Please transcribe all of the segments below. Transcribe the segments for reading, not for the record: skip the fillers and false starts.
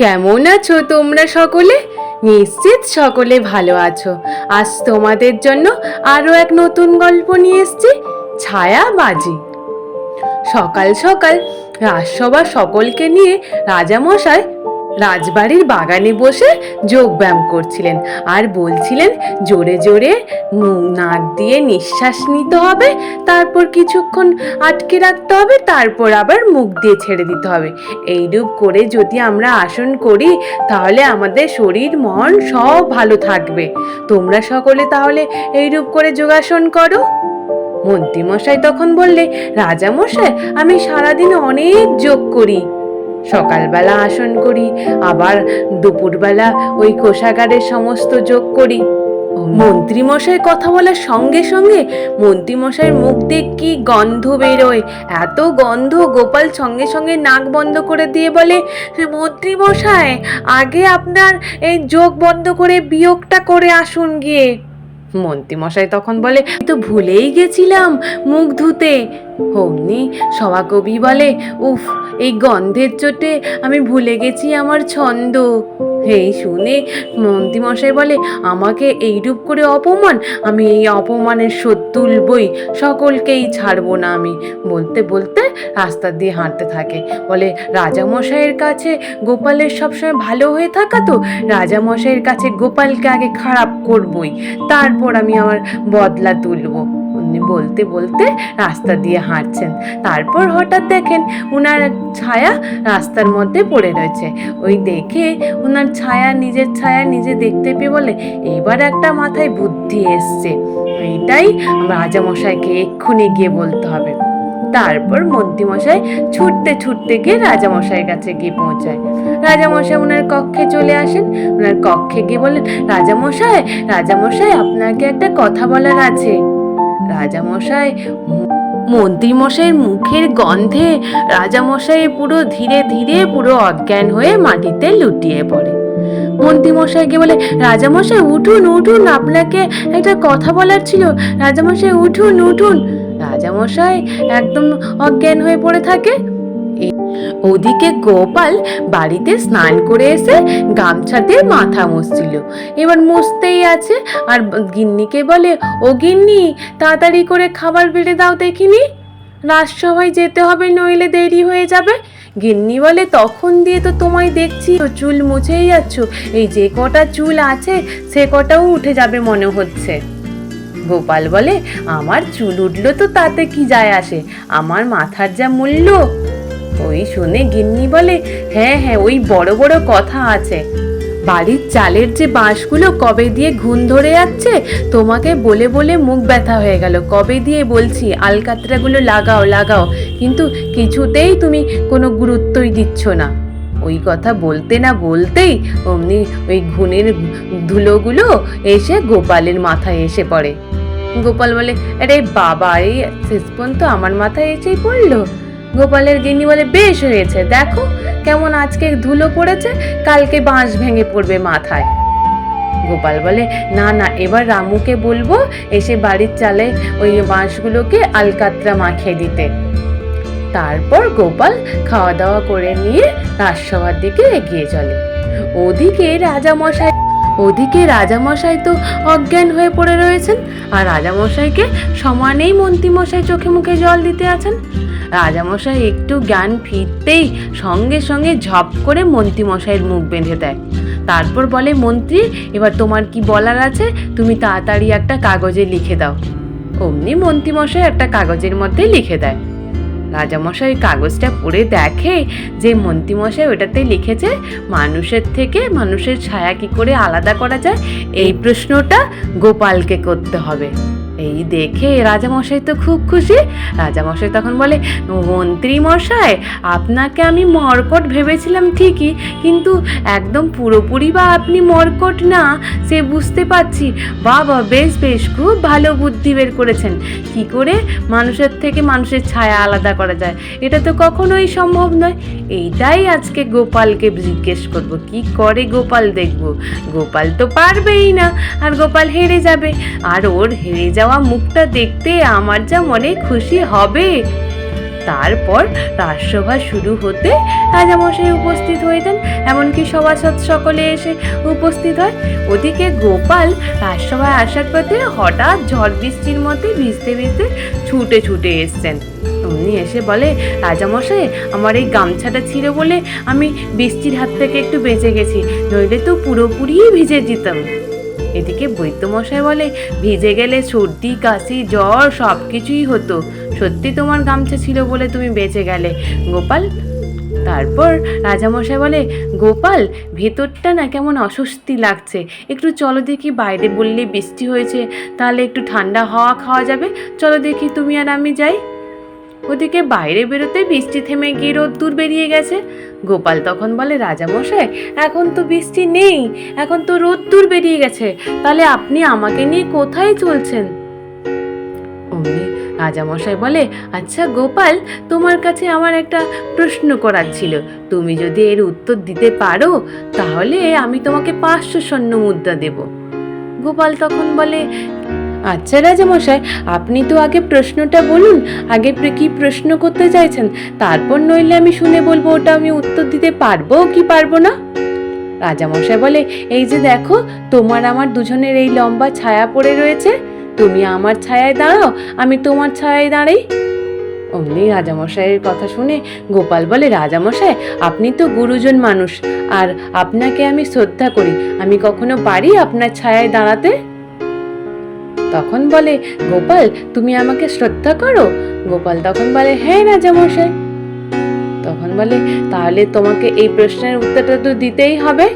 কেমন আছো তোমরা সকলে? নিশ্চিত সকলে ভালো আছো। আজ তোমাদের জন্য আরো এক নতুন গল্প নিয়ে এসেছি, ছায়াবাজি। সকাল সকাল রাজসভা সকলকে নিয়ে রাজামশাই রাজবাড়ির বাগানে বসে যোগব্যায়াম করছিলেন আর বলছিলেন, জোরে জোরে নাক দিয়ে নিঃশ্বাস নিতে হবে, তারপর কিছুক্ষণ আটকে রাখতে হবে, তারপর আবার মুখ দিয়ে ছেড়ে দিতে হবে। এইরূপ করে যদি আমরা আসন করি তাহলে আমাদের শরীর মন সব ভালো থাকবে। তোমরা সকলে তাহলে এইরূপ করে যোগাসন করো। মন্ত্রীমশাই তখন বললে, রাজামশাই, আমি সারাদিন অনেক যোগ করি। সকালবেলা আসন করি, আবার দুপুরবেলা ওই কোষাগারের সমস্ত যোগ করি। মন্ত্রীমশাই কথা বলার সঙ্গে সঙ্গে মন্ত্রীমশাইয়ের মুখ দিয়ে কি গন্ধ বেরোয়, এত গন্ধ! গোপাল সঙ্গে সঙ্গে নাক বন্ধ করে দিয়ে বলে, মন্ত্রীমশাই, আগে আপনার এই যোগ বন্ধ করে বিয়োগটা করে আসুন গিয়ে। মন্ত্রীমশাই তখন বলে, তো ভুলেই গেছিলাম মুখ ধুতে। অমনি সভাকবি বলে, উফ, এই গন্ধের চোটে আমি ভুলে গেছি আমার ছন্দ। এই শুনে মন্ত্রীমশাই বলে, আমাকে এইরূপ করে অপমান, আমি এই অপমানের শোধ তুলবই, সকলকেই ছাড়বো না আমি। বলতে বলতে রাস্তা দিয়ে হাঁটতে থাকে। বলে, রাজামশাইয়ের কাছে গোপালের সবসময় ভালো হয়ে থাকা, তো রাজামশাইয়ের কাছে গোপালকে আগে খারাপ করবই, তারপর আমি আমার বদলা তুলবো। উনি বলতে বলতে রাস্তা দিয়ে হাঁটছেন। তারপর হঠাৎ দেখেন উনার ছায়া রাস্তার মধ্যে পড়ে রয়েছে। ওই দেখে উনার ছায়া, নিজের ছায়া নিজে দেখতে পেয়ে বলে, এবার একটা মাথায় বুদ্ধি এসছে, এইটাই রাজামশাইকে এক্ষুনি গিয়ে বলতে হবে। তারপর মন্ত্রীমশাই ছুটতে ছুটতে গিয়ে রাজামশাইয়ের কাছে গিয়ে পৌঁছায়। রাজামশাই ওনার কক্ষে চলে আসেন। ওনার কক্ষে গিয়ে বলেন, রাজামশাই, রাজামশাই, আপনাকে একটা কথা বলার আছে। রাজামশাই, মন্ত্রীমশাইয়ের মুখের গন্ধে রাজামশাই পুরো ধীরে ধীরে পুরো অজ্ঞান হয়ে মাটিতে লুটিয়ে পড়ে। মন্ত্রীমশাইকে বলে, রাজামশাই উঠুন উঠুন, আপনাকে একটা কথা বলার ছিল, রাজামশাই উঠুন উঠুন। রাজামশাই একদম অজ্ঞান হয়ে পড়ে থাকে। ওদিকে গোপাল বাড়িতে স্নান করে এসে গামছা দিয়ে মাথা মুছছিল। এবার মুছতেই আছে, আর গিন্নিকে বলে, ও গিন্নি, তাড়াতাড়ি করে খাবার বেড়ে দাও দেখিনি, রাজসভায় যেতে হবে, নইলে দেরি হয়ে যাবে। গিন্নি বলে, তখন দিয়ে তো তোমায় দেখছি চুল মুছেই যাচ্ছ, এই যে কটা চুল আছে সে কটাও উঠে যাবে মনে হচ্ছে। গোপাল বলে, আমার চুল উঠলো তো তাতে কি যায় আসে, আমার মাথার যা মূল্য। ওই শুনে গিন্নি বলে, হ্যাঁ হ্যাঁ, ওই বড় বড় কথা আছে, বাড়ির চালের যে বাঁশগুলো কবে দিয়ে ঘুণ ধরে যাচ্ছে, তোমাকে বলে বলে মুখ ব্যথা হয়ে গেল, কবে দিয়ে বলছি আলকাতরাগুলো লাগাও লাগাও, কিন্তু কিছুতেই তুমি কোনো গুরুত্বই দিচ্ছ না। ওই কথা বলতে না বলতেই অমনি ওই ঘুণের ধুলোগুলো এসে গোপালের মাথায় এসে পড়ে। গোপাল বলে, আরে বাবা, এই শেষ পর্যন্ত আমার মাথায় এসেই পড়লো। গোপালের গিন্নি বলে, বেশ হয়েছে, দেখো কেমন আজকে ধুলো পড়েছে, কালকে বাঁশ ভেঙে পড়বে মাথায়। গোপাল বলে, না না, এবার রামুকে বলবো এসে বাড়ির চালে ওই বাঁশগুলোকে আলকাতরা মাখিয়ে দিতে। তারপর গোপাল খাওয়া দাওয়া করে নিয়ে রাজসভার দিকে এগিয়ে চলে। ওদিকে রাজামশাই তো অজ্ঞান হয়ে পড়ে রয়েছেন, আর রাজামশাইকে সমানেই মন্ত্রীমশাই চোখে মুখে জল দিতে আছেন। রাজামশাই একটু জ্ঞান ফিরতেই সঙ্গে সঙ্গে ঝপ করে মন্ত্রীমশাইয়ের মুখ বেঁধে দেয়। তারপর বলে, মন্ত্রী, এবার তোমার কি বলার আছে, তুমি তাড়াতাড়ি একটা কাগজে লিখে দাও। অমনি মন্ত্রীমশাই একটা কাগজের মধ্যে লিখে দেয়। রাজামশাই কাগজটা পড়ে দেখে যে মন্ত্রীমশাই ওটাতে লিখেছে, মানুষের থেকে মানুষের ছায়া কি করে আলাদা করা যায়, এই প্রশ্নটা গোপালকে করতে হবে। এই দেখে রাজামশাই তো খুব খুশি। রাজামশাই তখন বলে, মন্ত্রী মশাই, আপনাকে আমি মর্কট ভেবেছিলাম ঠিকই, কিন্তু একদম পুরোপুরি বা আপনি মর্কট না সে বুঝতে পারছি। বাবা, বেশ বেশ, খুব ভালো বুদ্ধি বের করেছেন, কি করে মানুষের থেকে মানুষের ছায়া আলাদা করা যায়, এটা তো কখনোই সম্ভব নয়। এইটাই আজকে গোপালকে জিজ্ঞেস করব, কি করে গোপাল দেখব। গোপাল তো পারবেই না, আর গোপাল হেরে যাবে, আর ওর হেরে যাওয়া মুখটা দেখতে আমার যা মনে খুশি হবে। তারপর রাজসভা শুরু হতে রাজামশাই উপস্থিত হইতেন, এমনকি সভাসদ সকলে এসে উপস্থিত হয়। ওদিকে গোপাল রাজসভায় আসার পথে হঠাৎ ঝড় বৃষ্টির মধ্যে ভিজতে ভিজতে ছুটে ছুটে এসছেন। উনি এসে বলে, রাজামশাই আমার এই গামছাটা ছিল বলে আমি বৃষ্টির হাত থেকে একটু বেঁচে গেছি, নইলে তো পুরোপুরি ভিজে যেতাম। এদিকে বৈদ্যমশাই বলে, ভিজে গেলে সর্দি কাশি জ্বর সব কিছুই হতো, সত্যি তোমার গামছা ছিল বলে তুমি বেঁচে গেলে গোপাল। তারপর রাজামশাই বলে, গোপাল ভেতরটা না কেমন অস্বস্তি লাগছে, একটু চলো দেখি বাইরে, বললে বৃষ্টি হয়েছে তাহলে একটু ঠান্ডা হাওয়া খাওয়া যাবে, চলো দেখি তুমি আর আমি যাই। ওদিকে বাইরে বেরোতে বৃষ্টি থেমে গিয়ে রোদ্দুর বেরিয়ে গেছে। গোপাল তখন বলে, রাজামশাই এখন তো বৃষ্টি নেই, এখন তো রোদ্দুর বেরিয়ে গেছে, তাহলে আপনি আমাকে নিয়ে কোথায় চলছেন? অমনি রাজামশাই বলে, আচ্ছা গোপাল, তোমার কাছে আমার একটা প্রশ্ন করার ছিল, তুমি যদি এর উত্তর দিতে পারো তাহলে আমি তোমাকে 500 স্বর্ণ মুদ্রা দেব। গোপাল তখন বলে, আচ্ছা রাজামশাই, আপনি তো আগে প্রশ্নটা বলুন, আগে কি প্রশ্ন করতে চাইছেন, তারপর নইলে আমি শুনে বলবো ওটা আমি উত্তর দিতে পারবো কি পারবো না। রাজামশাই বলে, এই যে দেখো, তোমার আমার দুজনের এই লম্বা ছায়া পড়ে রয়েছে, তুমি আমার ছায়ায় দাঁড়াও, আমি তোমার ছায়ায় দাঁড়াই। অমনি রাজামশাইয়ের কথা শুনে গোপাল বলে, রাজামশাই আপনি তো গুরুজন মানুষ, আর আপনাকে আমি শ্রদ্ধা করি, আমি কখনো পারি আপনার ছায়ায় দাঁড়াতে? তখন বলে, গোপাল তুমি আমাকে শ্রদ্ধা করো? গোপাল তখন বলে, হ্যাঁ রাজামশাই। তখন বলে, তাহলে তোমাকে এই প্রশ্নের উত্তরটা তো দিতেই হবে।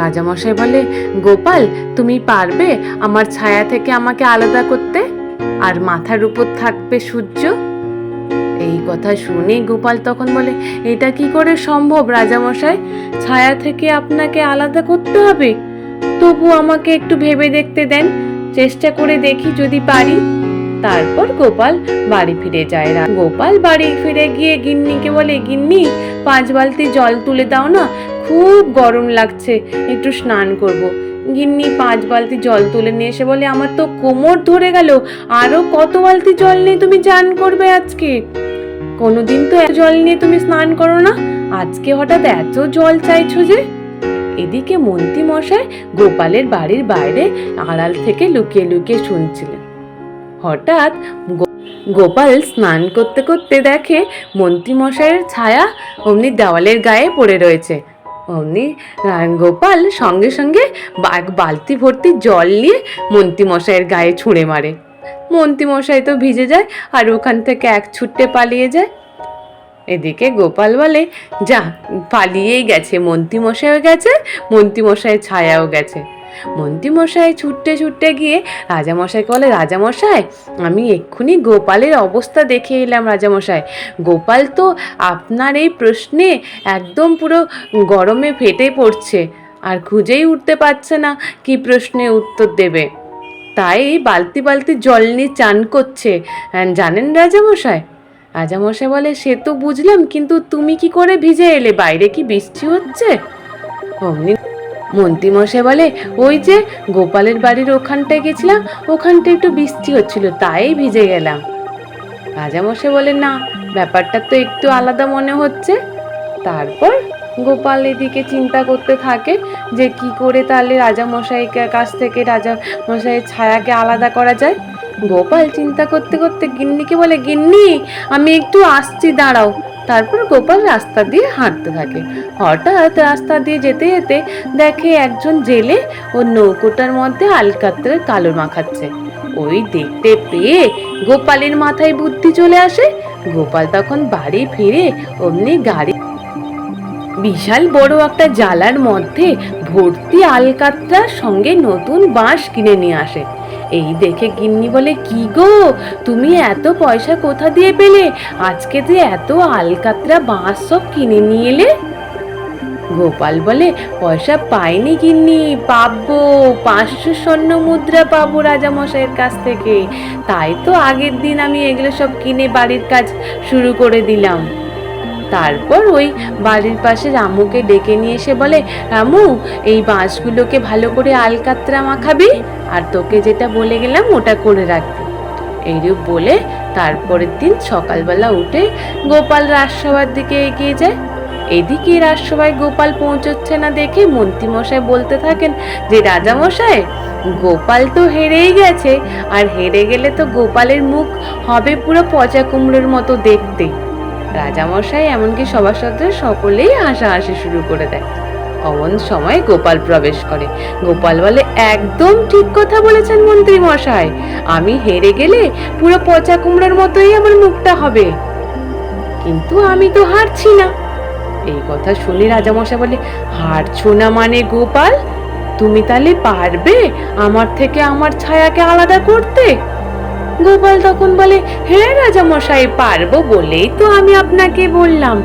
রাজামশাই বলে, গোপাল তুমি পারবে আমার ছায়া থেকে আমাকে আলাদা করতে, আর মাথার উপর থাকবে সূর্য? এই কথা শুনে গোপাল তখন বলে, এটা কি করে সম্ভব রাজামশাই, ছায়া থেকে আপনাকে আলাদা করতে হবে? তবু আমাকে একটু ভেবে দেখতে দেন, চেষ্টা করে দেখি যদি পারি। তারপর গোপাল বাড়ি ফিরে যায়। গোপাল বাড়ি ফিরে গিয়ে গিন্নিকে বলে, গিন্নি 5 বালতি জল তুলে দাও না, খুব গরম লাগছে, একটু স্নান করব। গিন্নি 5 বালতি জল তুলে নিয়ে এসে বলে, আমার তো কোমর ধরে গেল, আরো কত বালতি জল নিয়ে তুমি স্নান করবে আজকে? কোনোদিন তো এত জল নিয়ে তুমি স্নান করো না, আজকে হঠাৎ এত জল চাইছো যে? এদিকে মন্ত্রী মশাই গোপালের বাড়ির বাইরে আড়াল থেকে লুকিয়ে লুকিয়ে শুনছিলেন। হঠাৎ গোপাল স্নান করতে করতে দেখে মন্ত্রী মশাইয়ের ছায়া অমনি দেওয়ালের গায়ে পড়ে রয়েছে। অমনি গোপাল সঙ্গে সঙ্গে এক বালতি ভর্তি জল নিয়ে মন্ত্রী মশাইয়ের গায়ে ছুঁড়ে মারে। মন্ত্রী মশাই তো ভিজে যায় আর ওখান থেকে এক ছুট্টে পালিয়ে যায়। এদিকে গোপাল বলে, যা পালিয়েই গেছে, মন্ত্রীমশাইও গেছে, মন্ত্রীমশাইয়ের ছায়াও গেছে। মন্ত্রীমশাই ছুটতে ছুটতে গিয়ে রাজামশাইকে বলে, রাজামশাই আমি এক্ষুনি গোপালের অবস্থা দেখে এলাম রাজামশাই, গোপাল তো আপনার এই প্রশ্নে একদম পুরো গরমে ফেটে পড়ছে, আর খুঁজেই উঠতে পারছে না কি প্রশ্নে উত্তর দেবে, তাই বালতি বালতি জল নিয়ে চান করছে, জানেন রাজামশাই? রাজামশাই বলে, সে তো বুঝলাম, কিন্তু তুমি কি করে ভিজে এলে, বাইরে কি বৃষ্টি হচ্ছে? অমনি মন্ত্রীমশাই বলে, ওই যে গোপালের বাড়ির ওখানটায় গেছিলাম, ওখানটা একটু বৃষ্টি হচ্ছিল তাই ভিজে গেলাম। রাজামশাই বলে, না ব্যাপারটা তো একটু আলাদা মনে হচ্ছে। তারপর গোপাল এদিকে চিন্তা করতে থাকে যে কি করে তাহলে রাজামশাইয়ের কাছ থেকে রাজামশাইয়ের ছায়াকে আলাদা করা যায়। গোপাল চিন্তা করতে করতে গিন্নিকে বলে, গিন্নি আমি একটু আসছি, দাঁড়াও। তারপর গোপাল রাস্তা দিয়ে হাঁটতে থাকে। হঠাৎ রাস্তা দিয়ে যেতে যেতে দেখে একজন জেলে ওর নৌকোটার মধ্যে আলকাতরার কালো মাখাচ্ছে। ওই দেখতে পেয়ে গোপালের মাথায় বুদ্ধি চলে আসে। গোপাল তখন বাড়ি ফিরে অমনি গাড়ি বিশাল বড় একটা জালার মধ্যে ভর্তি আলকাতরার সঙ্গে নতুন বাঁশ কিনে নিয়ে আসে। এই দেখে গিন্নি বলে, কি গো তুমি এত পয়সা কোথা দিয়ে পেলে, আজকে যে এত আলকাতরা বাঁশ সব কিনে নিয়ে এলে? গোপাল বলে, পয়সা পাইনি গিন্নি, পাবো 500 স্বর্ণ মুদ্রা পাবো রাজামশাইয়ের কাছ থেকে, তাই তো আগের দিন আমি এগুলো সব কিনে বাড়ির কাজ শুরু করে দিলাম। তারপর ওই বাড়ির পাশে রামুকে ডেকে নিয়ে এসে বলে, রামু এই বাঁশগুলোকে ভালো করে আলকাতরা মাখাবি, আর তোকে যেটা বলে গেলাম ওটা করে রাখবি। এইরূপ বলে তারপরের দিন সকালবেলা উঠে গোপাল রাজসভার দিকে এগিয়ে যায়। এদিকে রাজসভায় গোপাল পৌঁছচ্ছে না দেখে মন্ত্রীমশাই বলতে থাকেন যে রাজামশাই, গোপাল তো হেরেই গেছে, আর হেরে গেলে তো গোপালের মুখ হবে পুরো পচা কুমড়োর মতো দেখতে। রাজামশাই এমনকি সভাসদরা সকলেই হাসাহাসি শুরু করে দেয়। অমন সময় গোপাল প্রবেশ করে। গোপাল বলে, একদম ঠিক কথা বলেছেন মন্ত্রী মশাই, আমি হেরে গেলে পুরো পচা কুমড়োর মতোই আমার মুখটা হবে, কিন্তু আমি তো হারছি না। এই কথা শুনে রাজামশাই বলে, হারছো না মানে গোপাল, তুমি তাহলে পারবে আমার থেকে আমার ছায়াকে আলাদা করতে? গোপাল তখন বলে, হ্যাঁ রাজামশাই, পারবো বলেই তো আমি আপনাকে বললাম।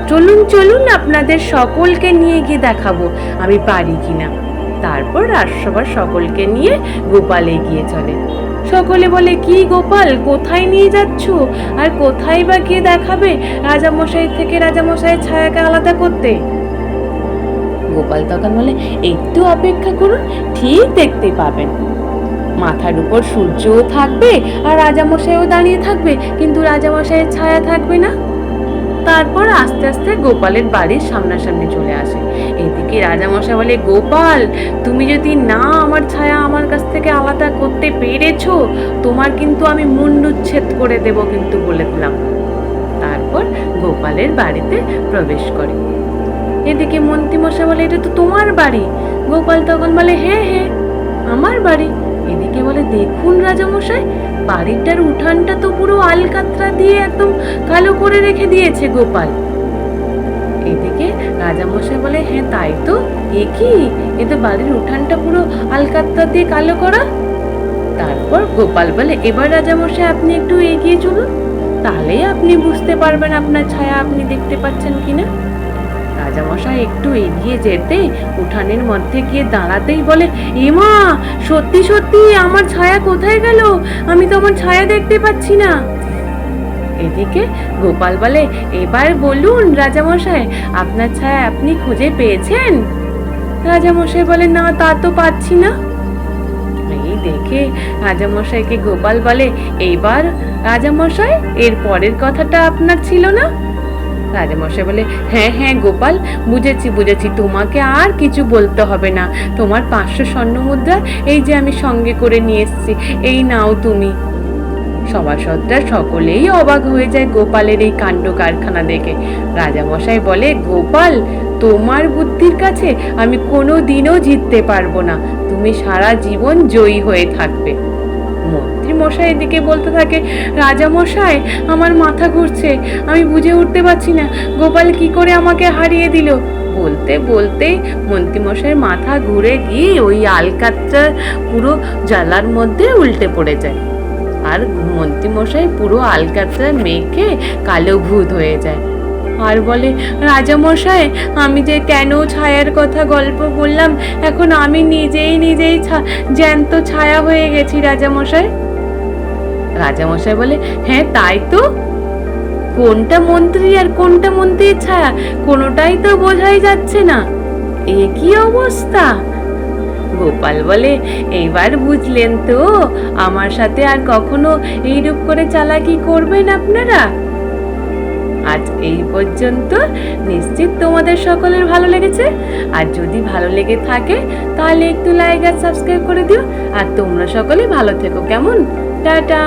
চলুন চলুন, আপনাদের সকলকে নিয়ে গিয়ে দেখাবো আমি পারি কিনা। তারপর রাজসভার সকলকে নিয়ে গোপাল এগিয়ে চলে। সকলে বলে, কি গোপাল, কোথায় নিয়ে যাচ্ছ, আর কোথায় বা গিয়ে দেখাবে রাজামশাই থেকে রাজামশাইয়ের ছায়াকে আলাদা করতে? গোপাল তখন বলে, একটু অপেক্ষা করুন, ঠিক দেখতে পাবেন। মাথার উপর সূর্যও থাকবে আর রাজামশাইও দাঁড়িয়ে থাকবে, কিন্তু রাজামশাইয়ের ছায়া থাকবে না। তারপর আস্তে আস্তে গোপালের বাড়ির সামনাসামনি চলে আসে। এদিকে রাজামশাই বলে, গোপাল, তুমি যদি না আমার ছায়া আমার কাছ থেকে আলাদা করতে পেরেছো, তোমার কিন্তু আমি মুন্ডুচ্ছেদ করে দেব কিন্তু বলে দিলাম। তারপর গোপালের বাড়িতে প্রবেশ করে। এদিকে মন্ত্রীমশাই বলে, এটা তো তোমার বাড়ি। গোপাল তখন বলে, হ্যাঁ হ্যাঁ, আমার বাড়ি। এদিকে বলে, দেখুন রাজামশাই, বাড়িটার উঠানটা তো পুরো আলকাতরা দিয়ে একদম কালো করে রেখে দিয়েছে গোপাল। এদিকে রাজামশাই বলে, হ্যাঁ তাই তো, এ কি, এ তো বাড়ির উঠানটা পুরো আলকাতরা দিয়ে কালো করা। তারপর গোপাল বলে, এবার রাজামশাই আপনি একটু এগিয়ে চলুন, তাহলেই আপনি বুঝতে পারবেন আপনার ছায়া আপনি দেখতে পাচ্ছেন কিনা। রাজামশাই একটু এগিয়ে যেতে উঠানের মধ্যে গিয়ে দাঁড়াতেই বলে, এমা, সত্যি সত্যি আমার ছায়া কোথায় গেল, আমি তো আমার ছায়া দেখতে পাচ্ছি না। এদিকে গোপাল বলে, এবার বলুন রাজামশাই, আপনার ছায়া আপনি খুঁজে পেয়েছেন? রাজামশাই বলে, না, তা তো পাচ্ছি না। এই দেখে রাজামশাইকে গোপাল বলে, এইবার রাজামশাই, এর পরের কথাটা আপনার ছিল না? রাজামশাই বলে, হ্যাঁ হ্যাঁ গোপাল, বুঝেছি বুঝেছি, তোমাকে আর কিছু বলতে হবে না। তোমার 500 স্বর্ণ মুদ্রা এই যে আমি সঙ্গে করে নিয়ে এসেছি, এই নাও তুমি। সভাসদরা সকলেই অবাক হয়ে যায় গোপালের এই কাণ্ড কারখানা দেখে। রাজামশাই বলে, গোপাল, তোমার বুদ্ধির কাছে আমি কোনো দিনও জিততে পারবো না, তুমি সারা জীবন জয়ী হয়ে থাকবে। মন্ত্রী মশাই এদিকে বলতে থাকে, রাজামশাই, আমার মাথা ঘুরছে, আমি বুঝে উঠতে পারছি না গোপাল কি করে আমাকে হারিয়ে দিল। বলতে বলতে মন্ত্রীমশাইয়ের মাথা ঘুরে গিয়ে ওই আলকাতরা পুরো জালার মধ্যে উল্টে পড়ে যায়, আর মন্ত্রীমশাই পুরো আলকাতরা মেখে কালো ভূত হয়ে যায়। আর বলে, রাজামশাই, আমি যে কেন ছায়ার কথা গল্প বললাম, এখন আমি নিজেই জ্যান্ত ছায়া হয়ে গেছি রাজামশাই। রাজামশাই বলে, হ্যাঁ তাই তো, কোনটা মন্ত্রী আর কোনটা মন্ত্রীর ছায়া কোনোটাই তো বোঝাই যাচ্ছে না, এ কি অবস্থা। গোপাল বলে, এইবার বুঝলেন তো, আমার সাথে আর কখনো এইরূপ করে চালাকি করবেন আপনারা। আজ এই পর্যন্ত, নিশ্চিত তোমাদের সকলের ভালো লেগেছে। আর যদি ভালো লেগে থাকে তাহলে একটু লাইক আর সাবস্ক্রাইব করে দিও। আর তোমরা সকলে ভালো থেকো, কেমন? টাটা।